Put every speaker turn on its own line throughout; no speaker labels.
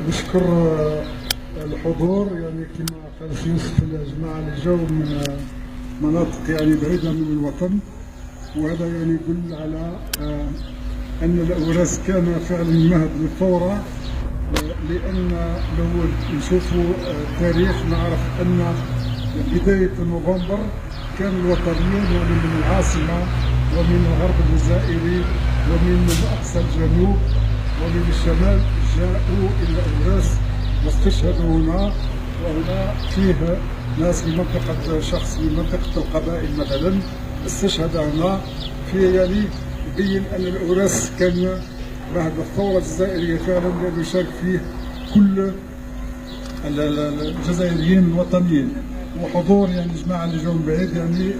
نشكر الحضور، يعني كما قال يوسف الجماعة اللي جاوا من مناطق يعني بعيدة من الوطن، وهذا يعني يدل على أن الأوراس كان فعلا مهد للثورة. لأن لو نشوفوا التاريخ نعرف أن بداية نوفمبر كان الوطنيون يعني من العاصمة ومن الغرب الجزائري ومن أقصى الجنوب ومن الشمال جاءوا إلى أوراس واستشهدوا هنا. وهنا فيه ناس من منطقة، شخص من منطقة القبائل مثلا استشهد هنا، فيه يعني يبين أن الأوراس كان بعد الثورة الجزائرية فعلا لأنه يشارك فيه كل الجزائريين الوطنيين. وحضور يعني جماعة اللي جاوا من بعيد يعني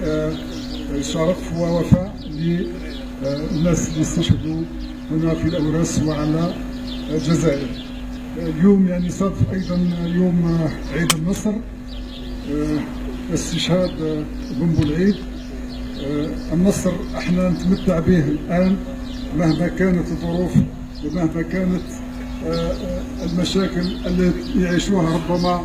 شرف ووفاء للناس اللي استشهدوا هنا في الأوراس وعلى الجزائر. اليوم يعني صادف أيضا يوم عيد النصر، استشهاد بن بولعيد. النصر احنا نتمتع به الآن مهما كانت الظروف ومهما كانت المشاكل التي يعيشوها ربما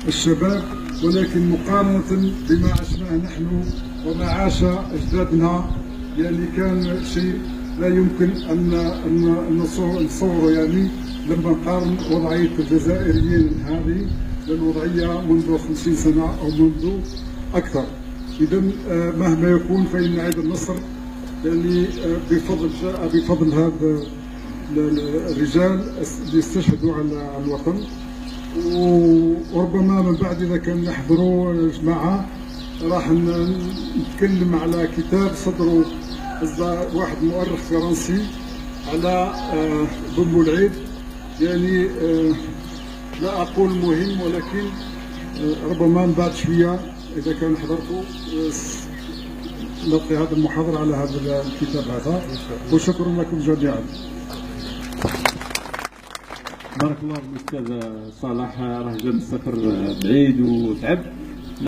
الشباب، ولكن مقارنة بما عشناه نحن وما عاش أجدادنا يعني كان شيء لا يمكن أن نصوره، يعني لما نقارن وضعية الجزائريين هذه بالوضعية منذ 50 سنة أو منذ أكثر. إذا مهما يكون فإن عيد النصر يعني بفضل هذا الرجال اللي استشهدوا على الوطن. وربما من بعد إذا كان يحضروا جماعة راح نتكلم على كتاب صدره واحد مؤرخ فرنسي على بن بولعيد، يعني لا أقول مهم ولكن ربما من بعد شوية إذا كان حضرتوا نلقي هذا المحاضرة على هذا الكتاب هذا. وشكرا لكم جميعا.
بارك الله الأستاذ صالح، راه جا من السفر بعيد وتعب.